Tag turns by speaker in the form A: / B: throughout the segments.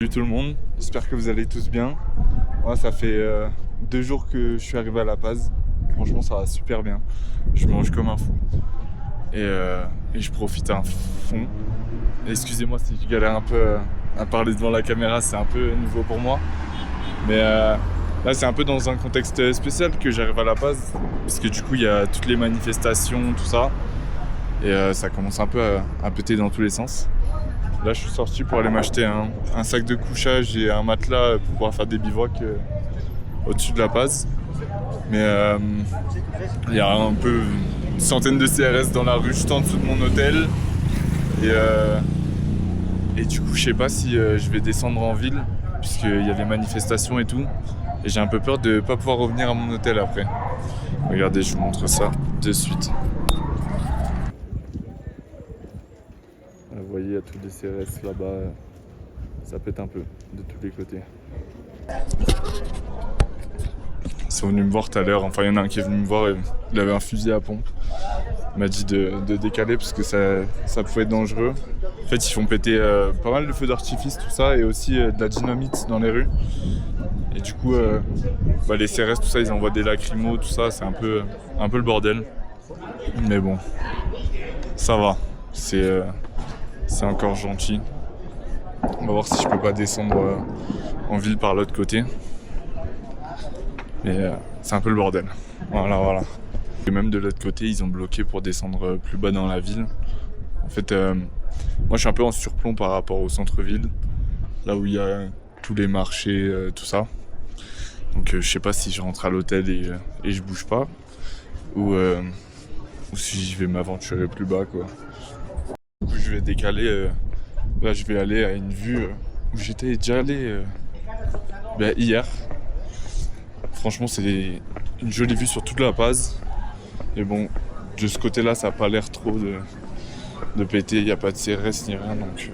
A: Salut tout le monde, j'espère que vous allez tous bien. Moi ça fait 2 jours que je suis arrivé à La Paz. Franchement ça va super bien. Je mange comme un fou. Et je profite à fond. Excusez-moi si je galère un peu à parler devant la caméra, c'est un peu nouveau pour moi. Mais là c'est un peu dans un contexte spécial que j'arrive à La Paz. Parce que du coup il y a toutes les manifestations, tout ça. Et ça commence un peu à péter dans tous les sens. Là, je suis sorti pour aller m'acheter un sac de couchage et un matelas pour pouvoir faire des bivouacs au-dessus de La Paz. Mais il y a un peu une centaine de CRS dans la rue juste en dessous de mon hôtel. Et du coup, je sais pas si je vais descendre en ville, puisqu'il y a des manifestations et tout. Et j'ai un peu peur de pas pouvoir revenir à mon hôtel après. Regardez, je vous montre ça de suite. Vous voyez, il y a tous les CRS là-bas, ça pète un peu de tous les côtés. Ils sont venus me voir tout à l'heure, enfin il y en a un qui est venu me voir et il avait un fusil à pompe. Il m'a dit de décaler parce que ça pouvait être dangereux. En fait, ils font péter pas mal de feux d'artifice, tout ça, et aussi de la dynamite dans les rues. Et du coup, les CRS, tout ça, ils envoient des lacrymos, tout ça, c'est un peu le bordel. Mais bon, ça va, c'est encore gentil. On va voir si je peux pas descendre en ville par l'autre côté. Mais c'est un peu le bordel. Voilà. Et même de l'autre côté, ils ont bloqué pour descendre plus bas dans la ville. En fait, moi je suis un peu en surplomb par rapport au centre-ville, là où il y a tous les marchés, tout ça. Donc je sais pas si je rentre à l'hôtel et je bouge pas, ou si je vais m'aventurer plus bas, quoi. Du coup, je vais décaler. Là, je vais aller à une vue où j'étais déjà allé hier. Franchement, c'est une jolie vue sur toute La Paz. Et bon, de ce côté-là, ça n'a pas l'air trop de péter. Il n'y a pas de CRS ni rien, donc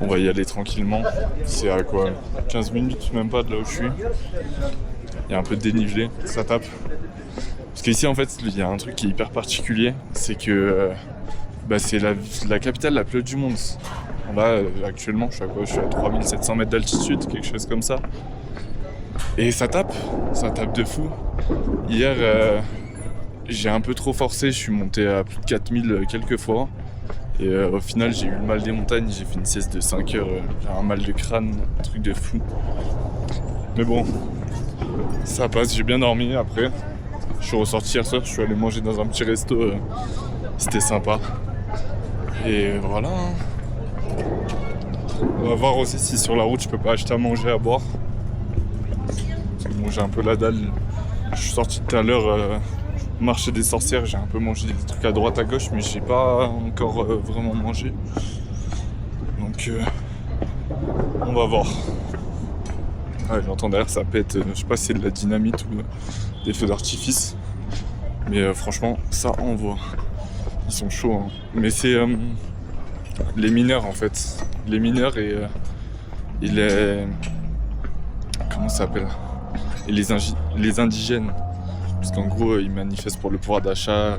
A: on va y aller tranquillement. C'est à quoi, 15 minutes, même pas de là où je suis. Il y a un peu de dénivelé, ça tape. Parce qu'ici, en fait, il y a un truc qui est hyper particulier, c'est que c'est la capitale la plus haute du monde. Là, actuellement, je suis à 3700 mètres d'altitude, quelque chose comme ça. Et ça tape de fou. Hier, j'ai un peu trop forcé, je suis monté à plus de 4000 quelques fois. Et au final, j'ai eu le mal des montagnes, j'ai fait une sieste de 5 heures, j'ai un mal de crâne, un truc de fou. Mais bon, ça passe, j'ai bien dormi après. Je suis ressorti hier soir, je suis allé manger dans un petit resto, c'était sympa. Et voilà. On va voir aussi si sur la route je peux pas acheter à manger, à boire. Bon, j'ai un peu la dalle. Je suis sorti tout à l'heure marché des sorcières, j'ai un peu mangé des trucs à droite à gauche, mais j'ai pas encore vraiment mangé. Donc on va voir. Ouais, j'entends derrière ça pète, je sais pas si c'est de la dynamite ou des feux d'artifice. Mais franchement, ça envoie. Ils sont chauds, hein. Mais c'est les mineurs en fait. Les mineurs et les... Comment ça s'appelle ? Et les indigènes. Parce qu'en gros, ils manifestent pour le pouvoir d'achat,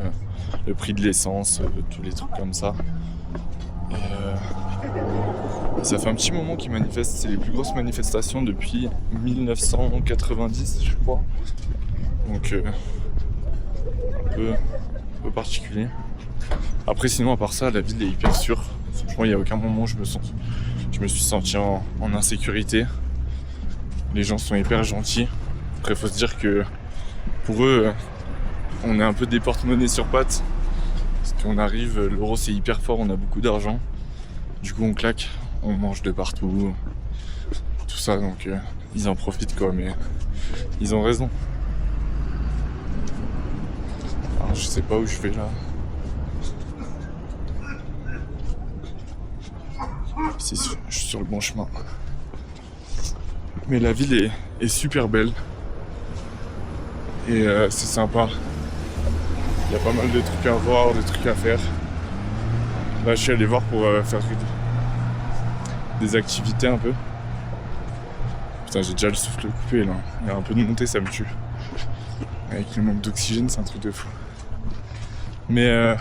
A: le prix de l'essence, tous les trucs comme ça. Et ça fait un petit moment qu'ils manifestent. C'est les plus grosses manifestations depuis 1990, je crois. Donc, un peu particulier. Après, sinon, à part ça, la ville est hyper sûre. Franchement, il n'y a aucun moment où je me suis senti en insécurité. Les gens sont hyper gentils. Après, il faut se dire que pour eux, on est un peu des porte-monnaies sur pattes. Parce qu'on arrive, l'euro c'est hyper fort, on a beaucoup d'argent. Du coup, on claque, on mange de partout. Tout ça, donc ils en profitent quoi, mais ils ont raison. Alors, je sais pas où je vais là. Je suis sur le bon chemin. Mais la ville est super belle. Et c'est sympa. Il y a pas mal de trucs à voir, de trucs à faire. Là, je suis allé voir pour faire des activités un peu. Putain, j'ai déjà le souffle coupé là. Il y a un peu de montée, ça me tue. Avec le manque d'oxygène, c'est un truc de fou. Mais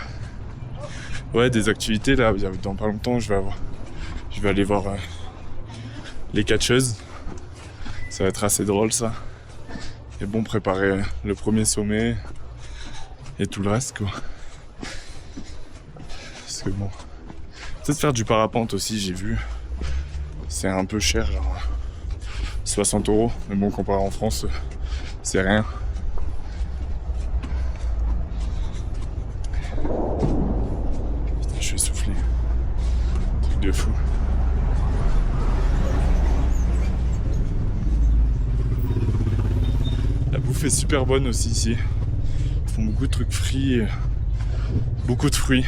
A: ouais, des activités là, dans pas longtemps, je vais aller voir les catcheuses. Ça va être assez drôle ça. Et bon, préparer le premier sommet et tout le reste quoi. Parce que bon, peut-être faire du parapente aussi, j'ai vu. C'est un peu cher, genre 60 €. Mais bon, comparé en France, c'est rien. Putain, je suis essoufflé. Truc de fou. La bouffe est super bonne aussi ici. Ils font beaucoup de trucs frits, beaucoup de fruits.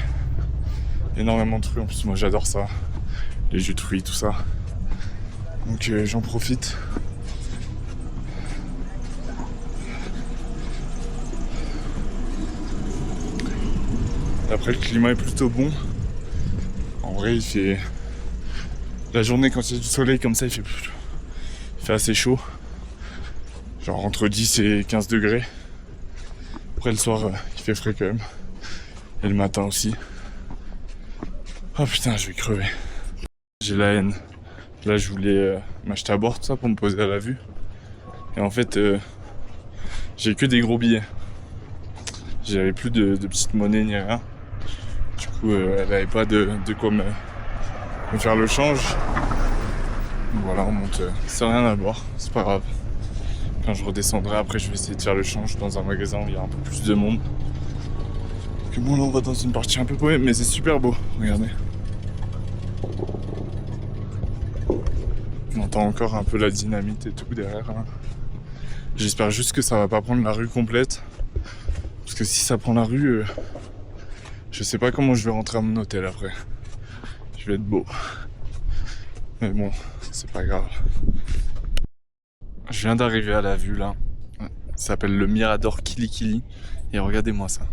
A: Énormément de fruits, en plus moi j'adore ça. Les jus de fruits, tout ça. Donc j'en profite. Après le climat est plutôt bon. En vrai il fait... La journée quand il y a du soleil comme ça il fait assez chaud. Genre entre 10 et 15 degrés. Après le soir il fait frais quand même. Et le matin aussi. Oh putain, je vais crever. J'ai la haine. Là je voulais m'acheter à boire tout ça pour me poser à la vue. Et en fait j'ai que des gros billets. J'avais plus de petites monnaies ni rien. Du coup elle avait pas de quoi me faire le change. Voilà, on monte sans rien à boire, c'est pas grave. Quand je redescendrai après je vais essayer de faire le change dans un magasin où il y a un peu plus de monde. Que bon là on va dans une partie un peu poème mais c'est super beau, regardez. On entend encore un peu la dynamite et tout derrière. Hein. J'espère juste que ça va pas prendre la rue complète. Parce que si ça prend la rue, je sais pas comment je vais rentrer à mon hôtel après. Je vais être beau. Mais bon, c'est pas grave. Je viens d'arriver à la vue là. Ça s'appelle le Mirador Kilikili. Et regardez-moi ça.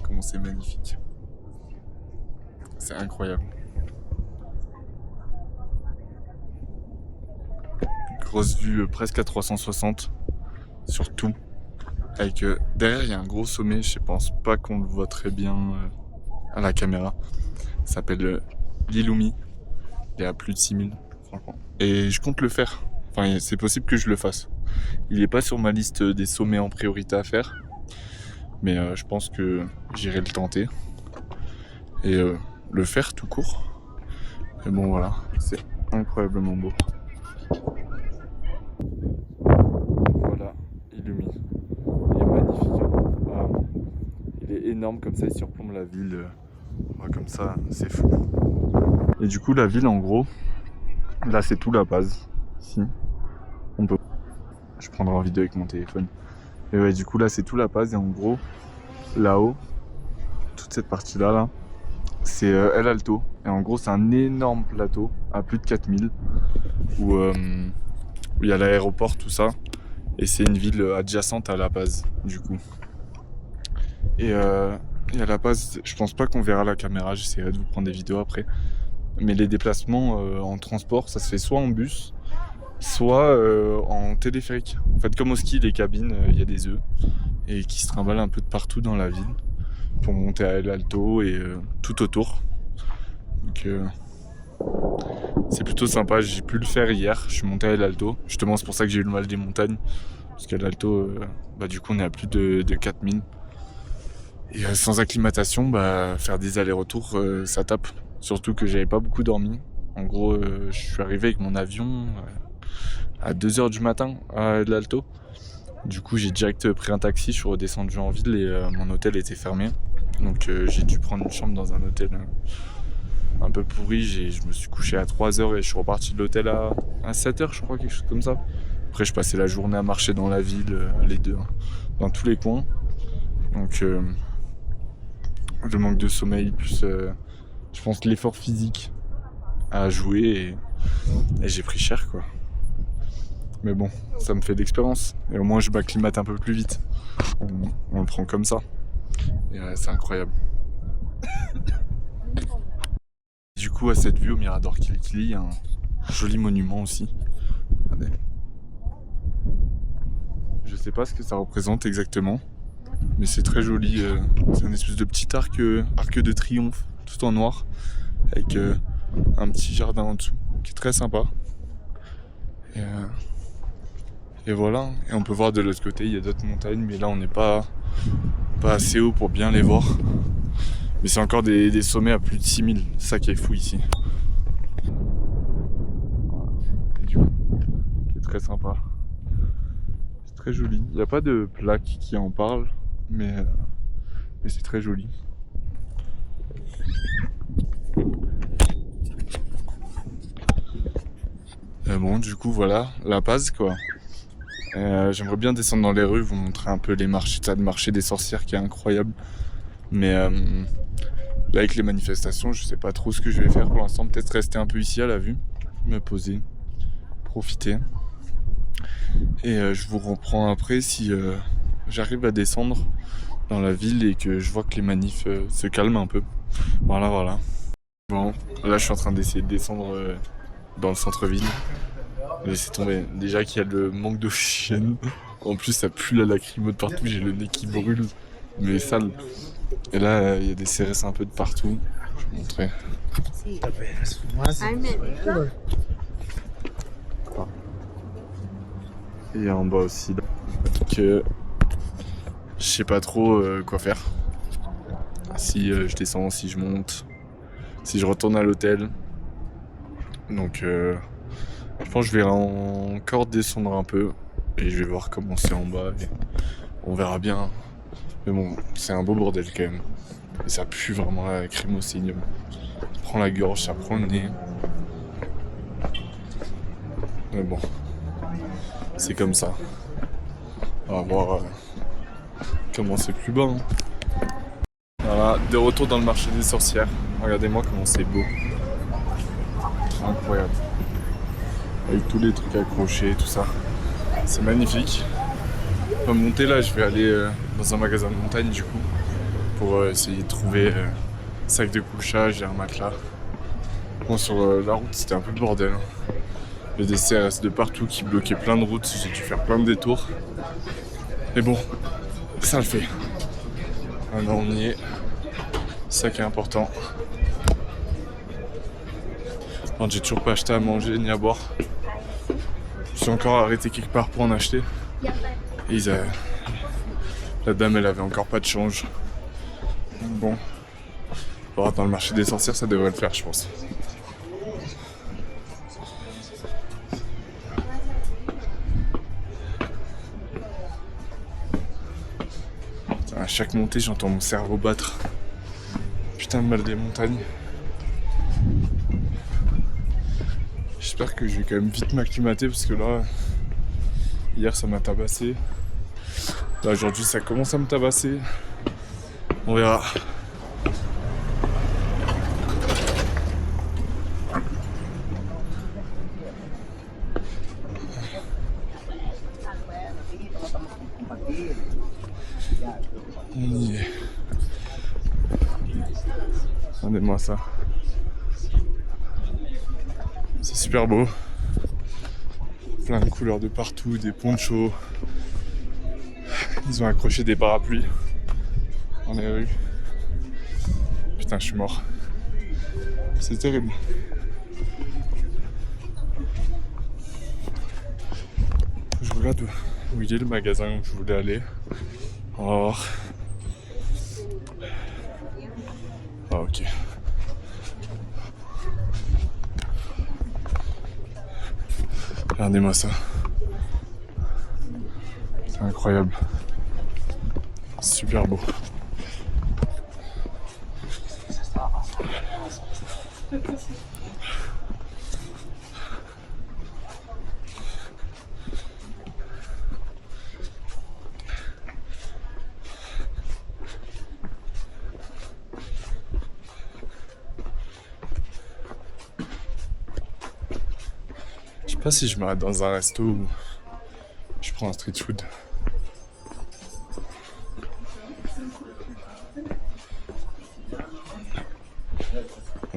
A: Comment c'est magnifique. C'est incroyable. Grosse vue presque à 360 sur tout. Avec derrière il y a un gros sommet, je pense pas qu'on le voit très bien à la caméra. Ça s'appelle l'Illumi. Il est à plus de 6000 franchement. Et je compte le faire. Enfin c'est possible que je le fasse. Il n'est pas sur ma liste des sommets en priorité à faire. Mais je pense que j'irai le tenter. Et le faire tout court. Et bon voilà, c'est incroyablement beau. Voilà, Illumi. Il est magnifique. Hein. Il est énorme comme ça, il surplombe la ville. Comme ça, c'est fou. Et du coup, la ville, en gros, là, c'est tout La Paz. Ici, on peut. Je prendrai en vidéo avec mon téléphone. Et ouais, du coup, là, c'est tout La Paz. Et en gros, là-haut, toute cette partie-là, là, c'est El Alto. Et en gros, c'est un énorme plateau à plus de 4000 où il y a l'aéroport, tout ça. Et c'est une ville adjacente à La Paz, du coup. Et à La Paz, je pense pas qu'on verra la caméra, j'essaierai de vous prendre des vidéos après. Mais les déplacements en transport, ça se fait soit en bus, soit en téléphérique. En fait, comme au ski, les cabines, il y a des œufs et qui se trimballent un peu de partout dans la ville pour monter à El Alto et tout autour. Donc c'est plutôt sympa, j'ai pu le faire hier, je suis monté à El Alto. Justement, c'est pour ça que j'ai eu le mal des montagnes. Parce qu'à l'Alto, du coup, on est à plus de 4000. Et sans acclimatation, faire des allers-retours, ça tape. Surtout que j'avais pas beaucoup dormi. En gros, je suis arrivé avec mon avion à 2h du matin à l'Alto. Du coup, j'ai direct pris un taxi, je suis redescendu en ville et mon hôtel était fermé. Donc j'ai dû prendre une chambre dans un hôtel un peu pourri. Je me suis couché à 3h et je suis reparti de l'hôtel à 7h, je crois, quelque chose comme ça. Après, je passais la journée à marcher dans la ville, les deux, hein, dans tous les coins. Donc le manque de sommeil plus je pense l'effort physique a joué et j'ai pris cher quoi. Mais bon, ça me fait de l'expérience et au moins je m'acclimate un peu plus vite. On le prend comme ça et c'est incroyable. Du coup à cette vue au Mirador Kilikili, il y a un joli monument aussi. Regardez. Je sais pas ce que ça représente exactement. Mais c'est très joli, c'est un espèce de petit arc de triomphe, tout en noir, avec un petit jardin en dessous, qui est très sympa. Et voilà. Et on peut voir de l'autre côté, il y a d'autres montagnes, mais là on n'est pas assez haut pour bien les voir. Mais c'est encore des sommets à plus de 6000, c'est ça qui est fou ici. Voilà. Et du coup, c'est très sympa. C'est très joli. Il n'y a pas de plaque qui en parle, mais c'est très joli. Bon, du coup, voilà, La Paz, quoi. J'aimerais bien descendre dans les rues, vous montrer un peu les marchés, le marché des sorcières qui est incroyable. Mais là, avec les manifestations, je sais pas trop ce que je vais faire pour l'instant. Peut-être rester un peu ici à la vue, me poser, profiter. Et je vous reprends après si j'arrive à descendre dans la ville et que je vois que les manifs se calment un peu. Voilà. Bon, là je suis en train d'essayer de descendre dans le centre-ville. Laissez tomber. Déjà qu'il y a le manque d'oxygène. En plus ça pue la lacrymo de partout, j'ai le nez qui brûle, mais sale. Et là il y a des CRS un peu de partout. Je vais vous montrer. Et en bas aussi. Donc je sais pas trop quoi faire. Si je descends, si je monte, si je retourne à l'hôtel. Donc je pense que je vais encore descendre un peu et je vais voir comment c'est en bas et on verra bien. Mais bon, c'est un beau bordel quand même. Et ça pue vraiment la lacrymo, c'est ignoble. Ça prend la gorge, ça prend le nez. Mais bon, c'est comme ça. On va voir comment c'est plus bas. Hein. Voilà, de retour dans le marché des sorcières. Regardez-moi comment c'est beau. Incroyable. Avec tous les trucs accrochés et tout ça. C'est magnifique. On va monter là, je vais aller dans un magasin de montagne du coup. Pour essayer de trouver un sac de couchage et un matelas. Bon, sur la route c'était un peu le bordel. Hein. Il y a des CRS de partout qui bloquaient plein de routes. J'ai dû faire plein de détours. Mais bon, ça le fait. Maintenant on y est. C'est ça qui est important. Bon, j'ai toujours pas acheté à manger ni à boire. Je suis encore arrêté quelque part pour en acheter. Et la dame elle avait encore pas de change. Bon, dans le marché des sorcières ça devrait le faire je pense. Putain, à chaque montée j'entends mon cerveau battre. Putain de mal des montagnes. J'espère que je vais quand même vite m'acclimater parce que là, hier ça m'a tabassé. Là aujourd'hui ça commence à me tabasser. On verra. On y est. Regardez-moi ça. C'est super beau. Plein de couleurs de partout, des ponchos. Ils ont accroché des parapluies dans les rues. Putain, je suis mort. C'est terrible. Je regarde où il est le magasin où je voulais aller. On va voir. Ah, ok. Regardez-moi ça. C'est incroyable. Super beau. Je sais pas si je m'arrête dans un resto ou je prends un street food.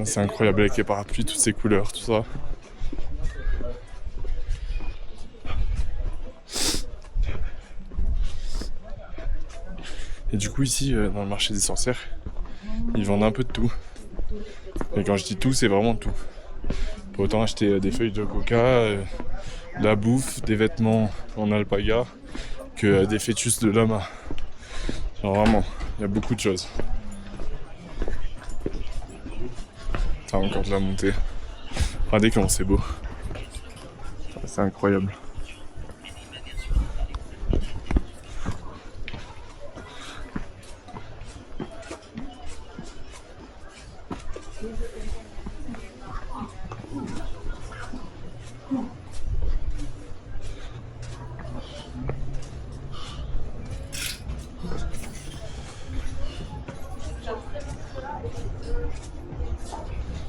A: C'est incroyable avec les parapluies, toutes ces couleurs, tout ça. Et du coup ici, dans le marché des sorcières, ils vendent un peu de tout. Et quand je dis tout, c'est vraiment tout. Autant acheter des feuilles de coca, de la bouffe, des vêtements en alpaga, que des fœtus de lama. Genre vraiment, il y a beaucoup de choses. T'as encore de la montée. Regardez comment c'est beau. C'est incroyable.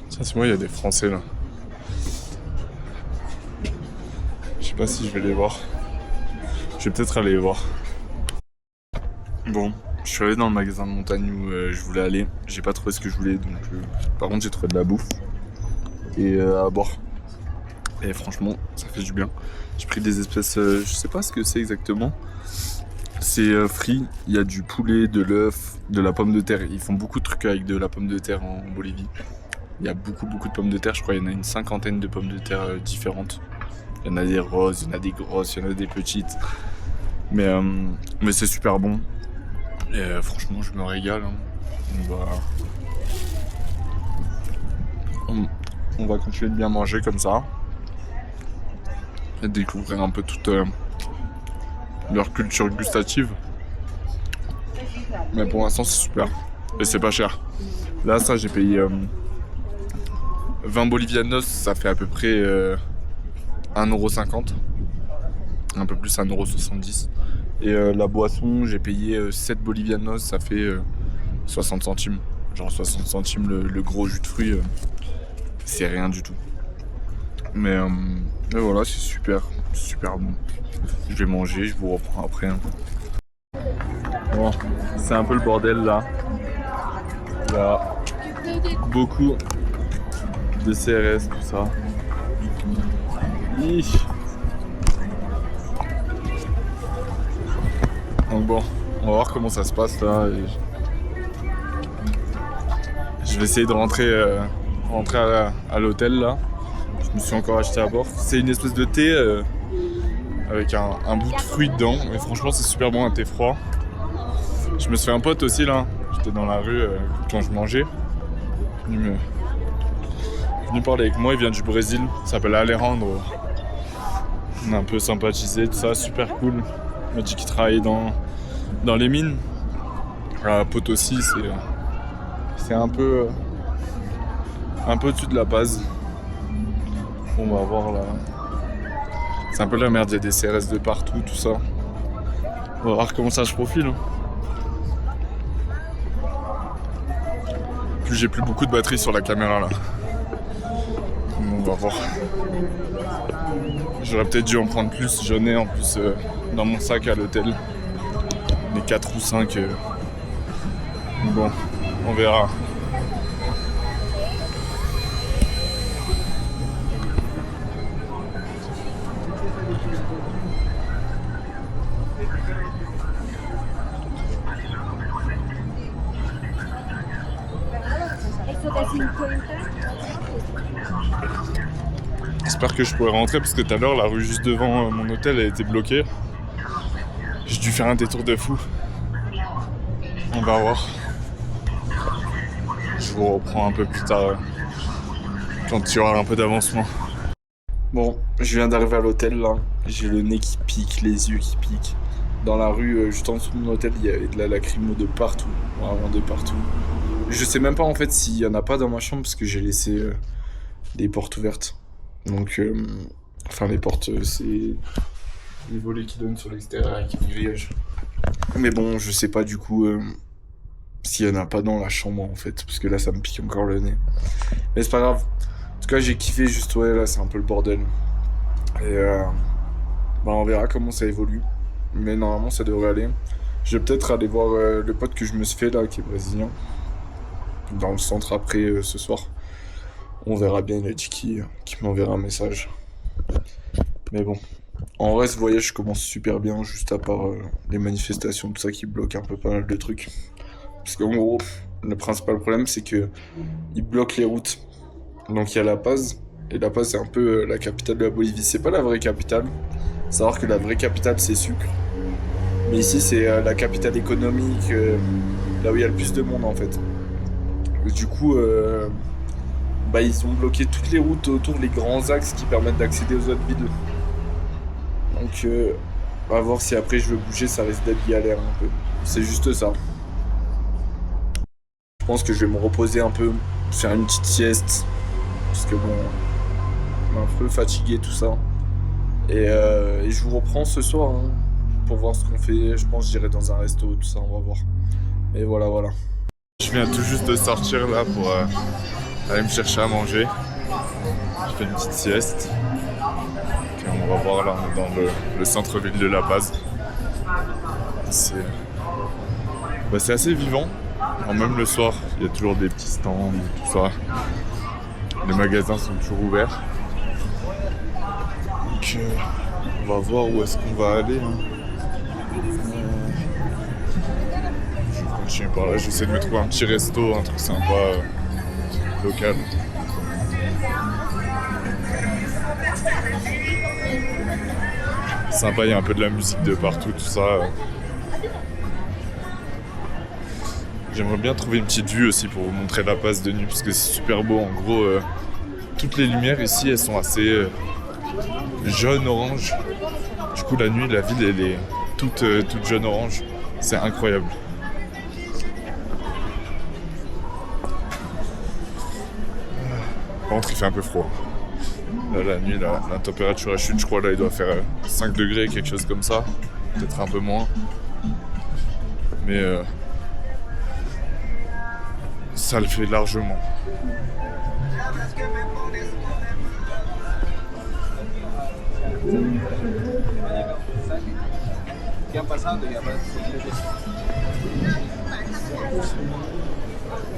A: Tiens, c'est moi, il y a des Français là. Je sais pas si je vais les voir. Je vais peut-être aller les voir. Bon, je suis allé dans le magasin de montagne où je voulais aller. J'ai pas trouvé ce que je voulais, donc par contre j'ai trouvé de la bouffe et à boire. Et franchement, ça fait du bien. J'ai pris des espèces, je sais pas ce que c'est exactement. C'est frit, il y a du poulet, de l'œuf, de la pomme de terre. Ils font beaucoup de trucs avec de la pomme de terre en Bolivie. Il y a beaucoup de pommes de terre, je crois qu'il y en a une cinquantaine de pommes de terre différentes. Il y en a des roses, il y en a des grosses, il y en a des petites. Mais c'est super bon. Et franchement, je me régale. On va continuer de bien manger comme ça. Et découvrir un peu toute leur culture gustative. Mais pour l'instant, c'est super. Et c'est pas cher. Là, ça, j'ai payé 20 bolivianos, ça fait à peu près 1,50€. Un peu plus, 1,70€. Et la boisson, j'ai payé 7 bolivianos, ça fait 60 centimes. Genre 60 centimes le gros jus de fruits, c'est rien du tout. Mais voilà, c'est super bon. Je vais manger, je vous reprends après. Bon, c'est un peu le bordel là. Il y a beaucoup de CRS, tout ça. Donc bon, on va voir comment ça se passe là. Et je vais essayer de rentrer à l'hôtel là. Je me suis encore acheté à bord. C'est une espèce de thé avec un bout de fruits dedans. Mais franchement, c'est super bon, un thé froid. Je me suis fait un pote aussi là. J'étais dans la rue quand je mangeais. Venu parler avec moi, il vient du Brésil. Il s'appelle Alejandro. On a un peu sympathisé, tout ça, super cool. Il m'a dit qu'il travaillait dans les mines. À Potosí, c'est un peu au-dessus de La Paz. On va voir là. C'est un peu la merde, il y a des CRS de partout, tout ça. On va voir comment ça se profile. Plus j'ai plus beaucoup de batterie sur la caméra là. On va voir. J'aurais peut-être dû en prendre plus. J'en ai en plus dans mon sac à l'hôtel. Les 4 ou 5. Bon, on verra. J'espère que je pourrai rentrer parce que tout à l'heure la rue juste devant mon hôtel a été bloquée. J'ai dû faire un détour de fou. On va voir. Je vous reprends un peu plus tard quand il y aura un peu d'avancement. Bon, je viens d'arriver à l'hôtel là. J'ai le nez qui pique, les yeux qui piquent. Dans la rue, juste en dessous de mon hôtel, il y avait de la lacrymo de partout. Vraiment de partout. Je sais même pas en fait s'il y en a pas dans ma chambre parce que j'ai laissé les portes ouvertes. Donc, enfin les portes, c'est les volets qui donnent sur l'extérieur avec un grillage. Mais bon, je sais pas du coup s'il y en a pas dans la chambre en fait, parce que là ça me pique encore le nez. Mais c'est pas grave. En tout cas, j'ai kiffé juste, ouais, là c'est un peu le bordel. Et on verra comment ça évolue. Mais normalement ça devrait aller. Je vais peut-être aller voir le pote que je me suis fait là, qui est brésilien. Dans le centre après ce soir. On verra bien, il a dit qu'il m'enverra un message. Mais bon. En vrai, ce voyage commence super bien, juste à part les manifestations, tout ça qui bloque un peu pas mal de trucs. Parce qu'en gros, le principal problème, c'est que ils bloquent les routes. Donc il y a La Paz, Et La Paz, c'est un peu la capitale de la Bolivie. C'est pas la vraie capitale. Savoir que la vraie capitale, c'est Sucre. Mais ici, c'est la capitale économique, là où il y a le plus de monde, en fait. Et du coup, ils ont bloqué toutes les routes autour, les grands axes qui permettent d'accéder aux autres villes. Donc, on va voir si après je veux bouger, ça risque d'être galère un peu. C'est juste ça. Je pense que je vais me reposer un peu, faire une petite sieste. Parce que bon, on est un peu fatigué tout ça. Et je vous reprends ce soir hein, pour voir ce qu'on fait. Je pense que j'irai dans un resto, tout ça, on va voir. Et voilà. Je viens tout juste de sortir là pour aller me chercher à manger. Je fais une petite sieste. Okay, on va voir là, on est dans le centre-ville de La Paz. C'est assez vivant. Alors, même le soir, il y a toujours des petits stands, tout ça. Les magasins sont toujours ouverts. Donc, on va voir où est-ce qu'on va aller. Hein. Je vais continuer par là. J'essaie de me trouver un petit resto, un truc sympa, local. Sympa, il y a un peu de la musique de partout, tout ça. J'aimerais bien trouver une petite vue aussi pour vous montrer La Paz de nuit parce que c'est super beau. En gros, toutes les lumières ici, elles sont assez jaune, orange. Du coup, la nuit, la ville, elle est toute jaune, orange. C'est incroyable. Par contre, il fait un peu froid. Là, la nuit, la température chute, je crois, là, il doit faire 5 degrés, quelque chose comme ça. Peut-être un peu moins. Mais ça le fait largement.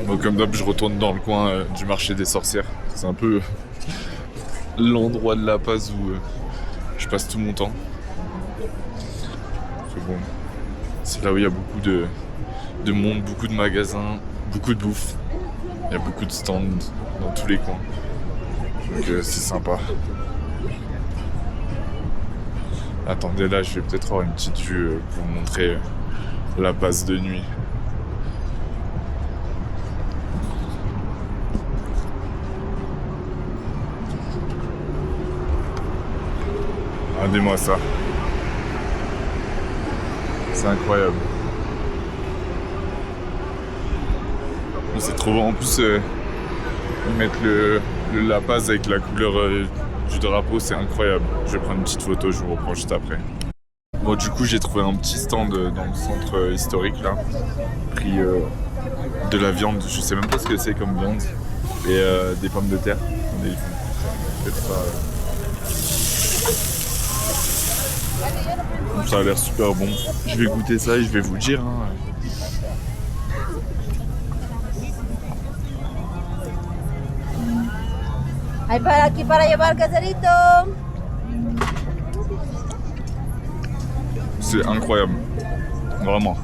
A: Bon, comme d'hab, je retourne dans le coin du marché des sorcières. C'est un peu l'endroit de La Paz où je passe tout mon temps. Bon, c'est là où il y a beaucoup de monde, beaucoup de magasins, beaucoup de bouffe. Il y a beaucoup de stands dans tous les coins. Donc c'est sympa. Attendez, là, je vais peut-être avoir une petite vue pour vous montrer La Paz de nuit. Regardez-moi ça. C'est incroyable. C'est trop bon. En plus, mettre le La Paz avec la couleur du drapeau, c'est incroyable. Je vais prendre une petite photo, je vous reprends juste après. Bon, du coup, j'ai trouvé un petit stand dans le centre historique là. Pris de la viande, je sais même pas ce que c'est comme viande. Et des pommes de terre. Attendez, ils font peut-être ça. Ça a l'air super bon. Je vais goûter ça et je vais vous le dire. Hein.
B: Hay para aquí para llevar caserito.
A: C'est incroyable. Vraiment.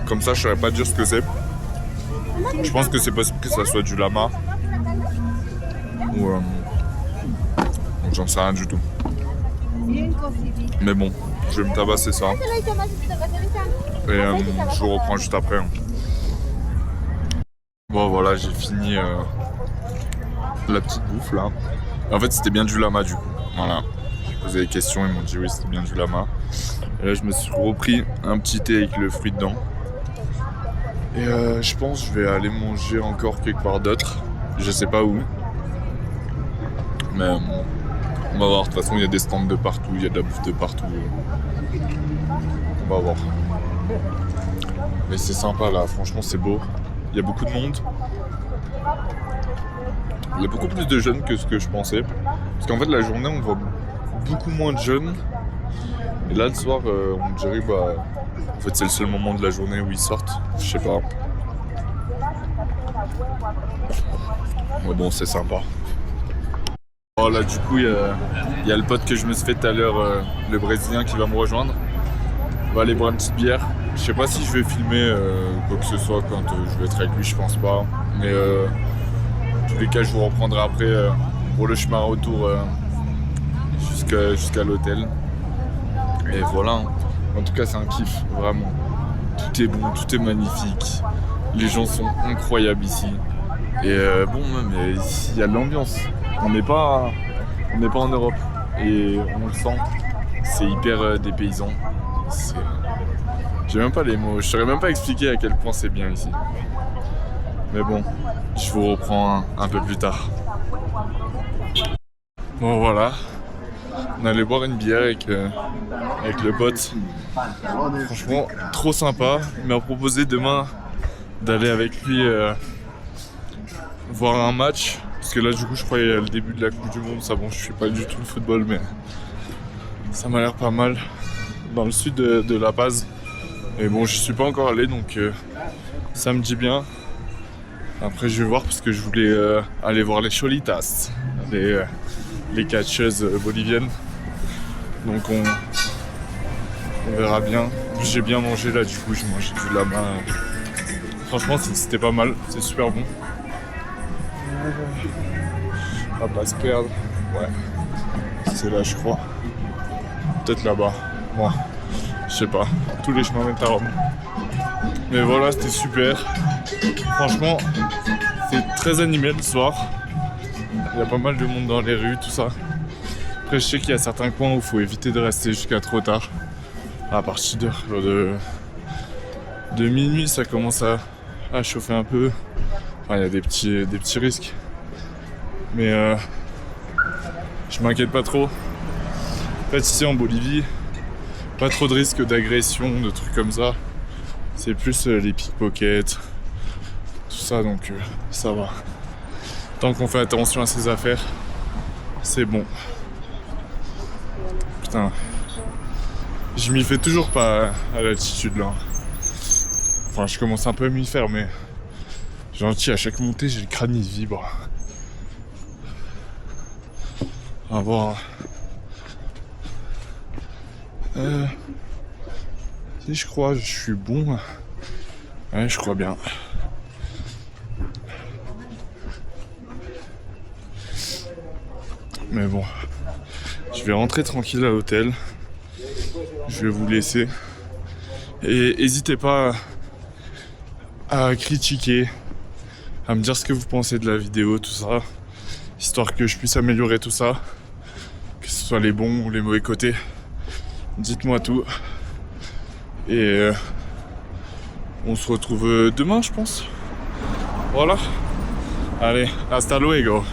A: Comme ça, je saurais pas dire ce que c'est. Je pense que c'est possible que ça soit du lama. Ou j'en sais rien du tout. Mais bon, je vais me tabasser ça. Et je vous reprends juste après. Hein. Bon voilà, j'ai fini la petite bouffe là. En fait, c'était bien du lama du coup. Voilà. J'ai posé des questions, ils m'ont dit oui, c'était bien du lama. Et là, je me suis repris un petit thé avec le fruit dedans. Et je pense que je vais aller manger encore quelque part d'autre. Je sais pas où. Mais on va voir. De toute façon, il y a des stands de partout, il y a de la bouffe de partout. On va voir. Mais c'est sympa là, franchement, c'est beau. Il y a beaucoup de monde. Il y a beaucoup plus de jeunes que ce que je pensais. Parce qu'en fait, la journée, on voit beaucoup moins de jeunes. Et là, le soir, on dirait en fait, c'est le seul moment de la journée où ils sortent. Je sais pas. Mais bon, c'est sympa. Oh là, du coup, il y a le pote que je me suis fait tout à l'heure, le Brésilien, qui va me rejoindre. On va aller boire une petite bière. Je sais pas si je vais filmer quoi que ce soit quand je vais être avec lui, je pense pas. Mais tous les cas, je vous reprendrai après pour le chemin retour jusqu'à l'hôtel. Et voilà, hein. En tout cas, c'est un kiff, vraiment. Tout est bon, tout est magnifique. Les gens sont incroyables ici. Et bon, mais il y a de l'ambiance. On n'est pas en Europe. Et on le sent. C'est hyper dépaysant. J'ai même pas les mots. Je saurais même pas expliquer à quel point c'est bien ici. Mais bon, je vous reprends un peu plus tard. Bon voilà. On allait boire une bière avec le pote. Franchement, trop sympa. Il m'a proposé demain d'aller avec lui voir un match. Parce que là, du coup, je crois qu'il y a le début de la Coupe du Monde. Ça, bon, je suis pas du tout le football, mais ça m'a l'air pas mal. Dans le sud de La Paz. Et bon, j'y suis pas encore allé, donc ça me dit bien. Après, je vais voir parce que je voulais aller voir les Cholitas, les catcheuses boliviennes. Donc on verra bien. J'ai bien mangé là, du coup j'ai mangé du lama. Franchement c'était pas mal, c'est super bon. On va pas se perdre. Ouais. C'est là je crois. Peut-être là-bas. Moi. Je sais pas. Tous les chemins mènent à Rome. Mais voilà, c'était super. Franchement, c'est très animé le soir. Il y a pas mal de monde dans les rues, tout ça. Après, je sais qu'il y a certains coins où il faut éviter de rester jusqu'à trop tard. À partir de minuit, ça commence à chauffer un peu. Enfin, il y a des petits risques. Mais je m'inquiète pas trop. En fait, ici en Bolivie, pas trop de risques d'agression, de trucs comme ça. C'est plus les pickpockets, tout ça, donc ça va. Tant qu'on fait attention à ses affaires, c'est bon. Putain, je m'y fais toujours pas à l'altitude là. Enfin, je commence un peu à m'y faire, mais gentil, à chaque montée, j'ai le crâne qui vibre. On va voir. Si je crois, je suis bon. Ouais, je crois bien. Mais bon, je vais rentrer tranquille à l'hôtel. Je vais vous laisser. Et n'hésitez pas à critiquer, à me dire ce que vous pensez de la vidéo, tout ça. Histoire que je puisse améliorer tout ça. Que ce soit les bons ou les mauvais côtés. Dites-moi tout. Et on se retrouve demain, je pense. Voilà. Allez, hasta luego.